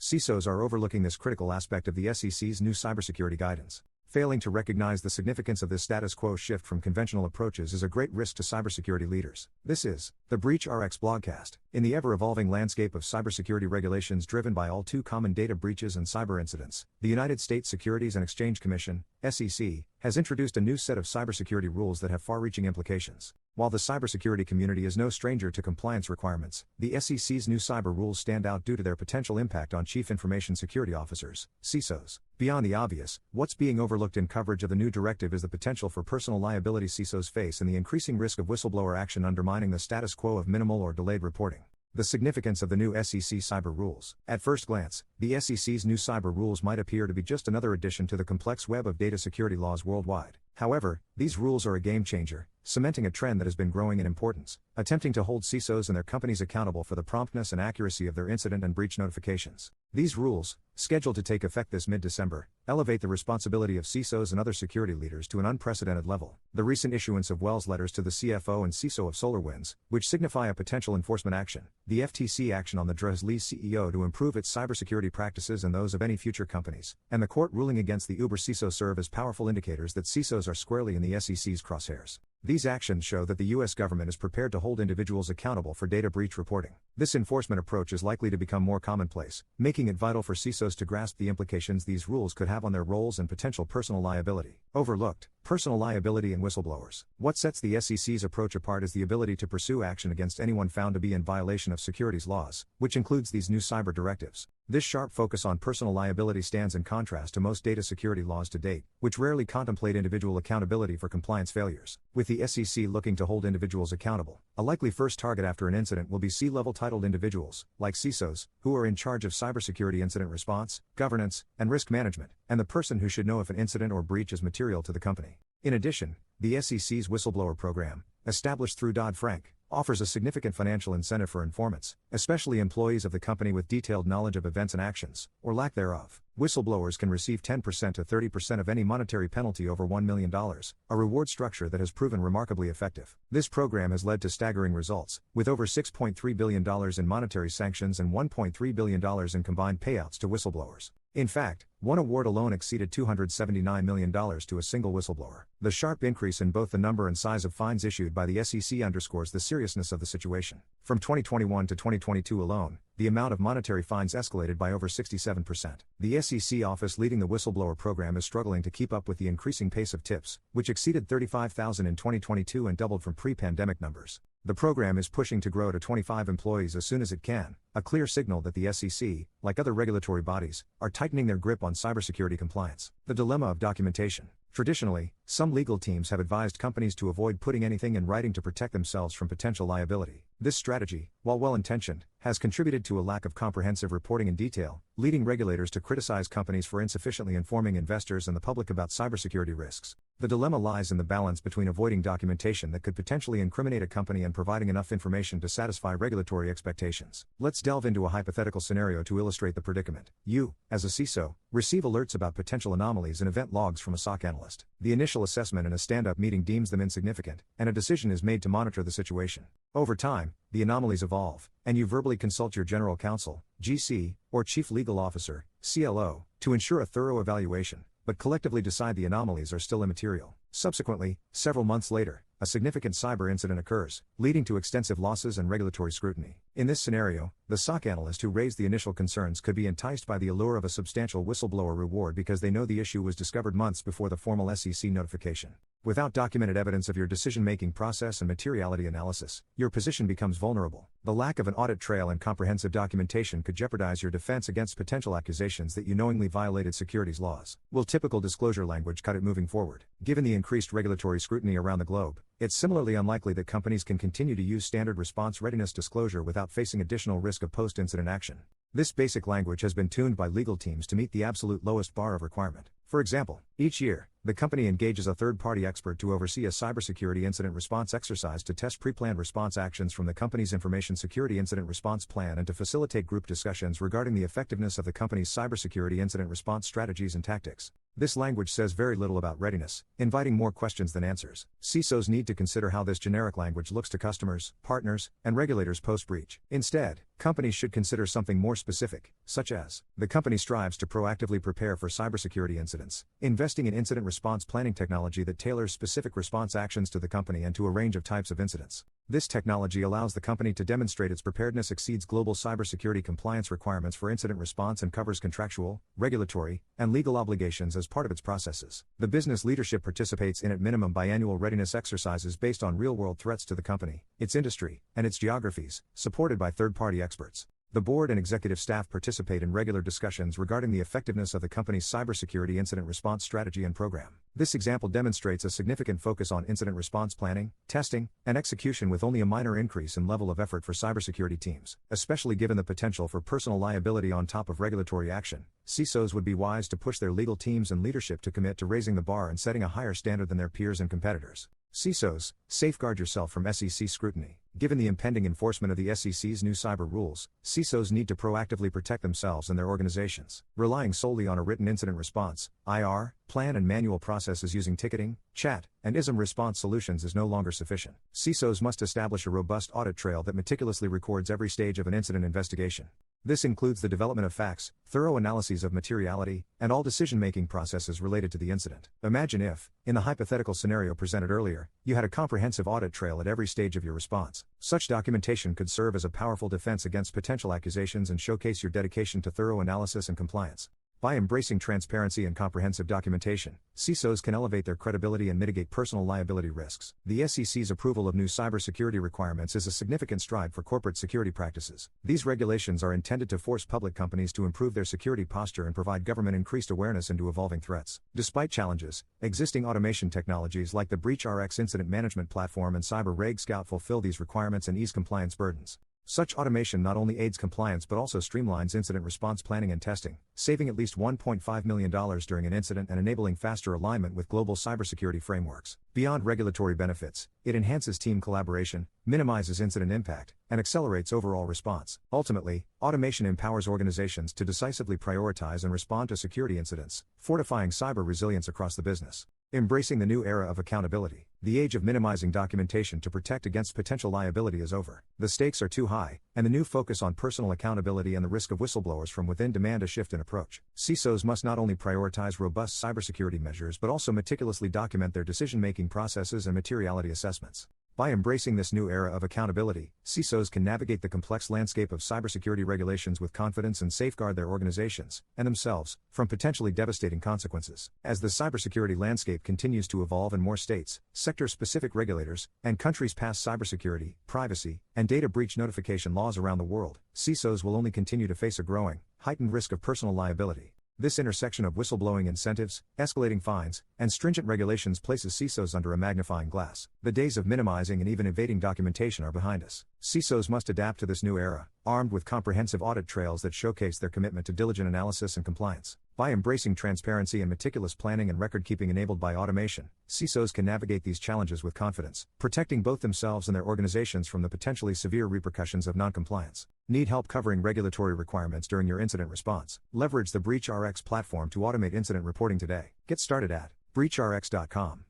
CISOs are overlooking this critical aspect of the SEC's new cybersecurity guidance. Failing to recognize the significance of this status quo shift from conventional approaches is a great risk to cybersecurity leaders. This is the BreachRx blogcast. In the ever-evolving landscape of cybersecurity regulations driven by all too common data breaches and cyber incidents, the United States Securities and Exchange Commission, SEC, has introduced a new set of cybersecurity rules that have far-reaching implications. While the cybersecurity community is no stranger to compliance requirements, the SEC's new cyber rules stand out due to their potential impact on Chief Information Security Officers, CISOs. Beyond the obvious, what's being overlooked in coverage of the new directive is the potential for personal liability CISOs face and the increasing risk of whistleblower action undermining the status quo of minimal or delayed reporting. The significance of the new SEC cyber rules. At first glance, the SEC's new cyber rules might appear to be just another addition to the complex web of data security laws worldwide. However, these rules are a game changer, cementing a trend that has been growing in importance, attempting to hold CISOs and their companies accountable for the promptness and accuracy of their incident and breach notifications. These rules, scheduled to take effect this mid-December, elevate the responsibility of CISOs and other security leaders to an unprecedented level. The recent issuance of Wells letters to the CFO and CISO of Solarwinds, which signify a potential enforcement action, the FTC action on the Drihz-lee CEO to improve its cybersecurity practices and those of any future companies, and the court ruling against the Uber CISO serve as powerful indicators that CISOs are squarely in the SEC's crosshairs. These actions show that the U.S. government is prepared to hold individuals accountable for data breach reporting. This enforcement approach is likely to become more commonplace, making it vital for CISOs to grasp the implications these rules could have on their roles and potential personal liability. Overlooked. Personal liability and whistleblowers. What sets the SEC's approach apart is the ability to pursue action against anyone found to be in violation of securities laws, which includes these new cyber directives. This sharp focus on personal liability stands in contrast to most data security laws to date, which rarely contemplate individual accountability for compliance failures. With the SEC looking to hold individuals accountable, a likely first target after an incident will be C-level titled individuals, like CISOs, who are in charge of cybersecurity incident response, governance, and risk management, and the person who should know if an incident or breach is material to the company. In addition, the SEC's whistleblower program, established through Dodd-Frank, offers a significant financial incentive for informants, especially employees of the company with detailed knowledge of events and actions, or lack thereof. Whistleblowers can receive 10% to 30% of any monetary penalty over $1 million, a reward structure that has proven remarkably effective. This program has led to staggering results, with over $6.3 billion in monetary sanctions and $1.3 billion in combined payouts to whistleblowers. In fact, one award alone exceeded $279 million to a single whistleblower. The sharp increase in both the number and size of fines issued by the SEC underscores the seriousness of the situation. From 2021 to 2022 alone, the amount of monetary fines escalated by over 67%. The SEC office leading the whistleblower program is struggling to keep up with the increasing pace of tips, which exceeded 35,000 in 2022 and doubled from pre-pandemic numbers. The program is pushing to grow to 25 employees as soon as it can, a clear signal that the SEC, like other regulatory bodies, are tightening their grip on cybersecurity compliance. The dilemma of documentation. Traditionally, some legal teams have advised companies to avoid putting anything in writing to protect themselves from potential liability. This strategy, while well-intentioned, has contributed to a lack of comprehensive reporting in detail, leading regulators to criticize companies for insufficiently informing investors and the public about cybersecurity risks. The dilemma lies in the balance between avoiding documentation that could potentially incriminate a company and providing enough information to satisfy regulatory expectations. Let's delve into a hypothetical scenario to illustrate the predicament. You, as a CISO, receive alerts about potential anomalies in event logs from a SOC analyst. The initial assessment in a stand-up meeting deems them insignificant, and a decision is made to monitor the situation. Over time, the anomalies evolve, and you verbally consult your general counsel, GC, or chief legal officer, CLO, to ensure a thorough evaluation, but collectively decide the anomalies are still immaterial. Subsequently, several months later, a significant cyber incident occurs, leading to extensive losses and regulatory scrutiny. In this scenario, the SOC analyst who raised the initial concerns could be enticed by the allure of a substantial whistleblower reward because they know the issue was discovered months before the formal SEC notification. Without documented evidence of your decision-making process and materiality analysis, your position becomes vulnerable. The lack of an audit trail and comprehensive documentation could jeopardize your defense against potential accusations that you knowingly violated securities laws. Will typical disclosure language cut it moving forward? Given the increased regulatory scrutiny around the globe, it's similarly unlikely that companies can continue to use standard response readiness disclosure without facing additional risk of post-incident action. This basic language has been tuned by legal teams to meet the absolute lowest bar of requirement. For example, each year, the company engages a third-party expert to oversee a cybersecurity incident response exercise to test pre-planned response actions from the company's information security incident response plan and to facilitate group discussions regarding the effectiveness of the company's cybersecurity incident response strategies and tactics. This language says very little about readiness, inviting more questions than answers. CISOs need to consider how this generic language looks to customers, partners, and regulators post-breach. Instead, companies should consider something more specific, such as, the company strives to proactively prepare for cybersecurity incidents, investing in incident response planning technology that tailors specific response actions to the company and to a range of types of incidents. This technology allows the company to demonstrate its preparedness exceeds global cybersecurity compliance requirements for incident response and covers contractual, regulatory, and legal obligations as part of its processes. The business leadership participates in at minimum biannual readiness exercises based on real-world threats to the company, its industry, and its geographies, supported by third-party experts. The board and executive staff participate in regular discussions regarding the effectiveness of the company's cybersecurity incident response strategy and program. This example demonstrates a significant focus on incident response planning, testing, and execution with only a minor increase in level of effort for cybersecurity teams. Especially given the potential for personal liability on top of regulatory action, CISOs would be wise to push their legal teams and leadership to commit to raising the bar and setting a higher standard than their peers and competitors. CISOs, safeguard yourself from SEC scrutiny. Given the impending enforcement of the SEC's new cyber rules, CISOs need to proactively protect themselves and their organizations. Relying solely on a written incident response, IR, plan and manual processes using ticketing, chat, and ISM response solutions is no longer sufficient. CISOs must establish a robust audit trail that meticulously records every stage of an incident investigation. This includes the development of facts, thorough analyses of materiality, and all decision-making processes related to the incident. Imagine if, in the hypothetical scenario presented earlier, you had a comprehensive audit trail at every stage of your response. Such documentation could serve as a powerful defense against potential accusations and showcase your dedication to thorough analysis and compliance. By embracing transparency and comprehensive documentation, CISOs can elevate their credibility and mitigate personal liability risks. The SEC's approval of new cybersecurity requirements is a significant stride for corporate security practices. These regulations are intended to force public companies to improve their security posture and provide government increased awareness into evolving threats. Despite challenges, existing automation technologies like the BreachRx incident management platform and CyberReg Scout fulfill these requirements and ease compliance burdens. Such automation not only aids compliance but also streamlines incident response planning and testing, saving at least $1.5 million during an incident and enabling faster alignment with global cybersecurity frameworks. Beyond regulatory benefits, it enhances team collaboration, minimizes incident impact, and accelerates overall response. Ultimately, automation empowers organizations to decisively prioritize and respond to security incidents, fortifying cyber resilience across the business. Embracing the new era of accountability. The age of minimizing documentation to protect against potential liability is over. The stakes are too high, and the new focus on personal accountability and the risk of whistleblowers from within demand a shift in approach. CISOs must not only prioritize robust cybersecurity measures but also meticulously document their decision-making processes and materiality assessments. By embracing this new era of accountability, CISOs can navigate the complex landscape of cybersecurity regulations with confidence and safeguard their organizations, and themselves, from potentially devastating consequences. As the cybersecurity landscape continues to evolve and more states, sector-specific regulators, and countries pass cybersecurity, privacy, and data breach notification laws around the world, CISOs will only continue to face a growing, heightened risk of personal liability. This intersection of whistleblowing incentives, escalating fines, and stringent regulations places CISOs under a magnifying glass. The days of minimizing and even evading documentation are behind us. CISOs must adapt to this new era, armed with comprehensive audit trails that showcase their commitment to diligent analysis and compliance. By embracing transparency and meticulous planning and record-keeping enabled by automation, CISOs can navigate these challenges with confidence, protecting both themselves and their organizations from the potentially severe repercussions of noncompliance. Need help covering regulatory requirements during your incident response? Leverage the BreachRx platform to automate incident reporting today. Get started at breachrx.com.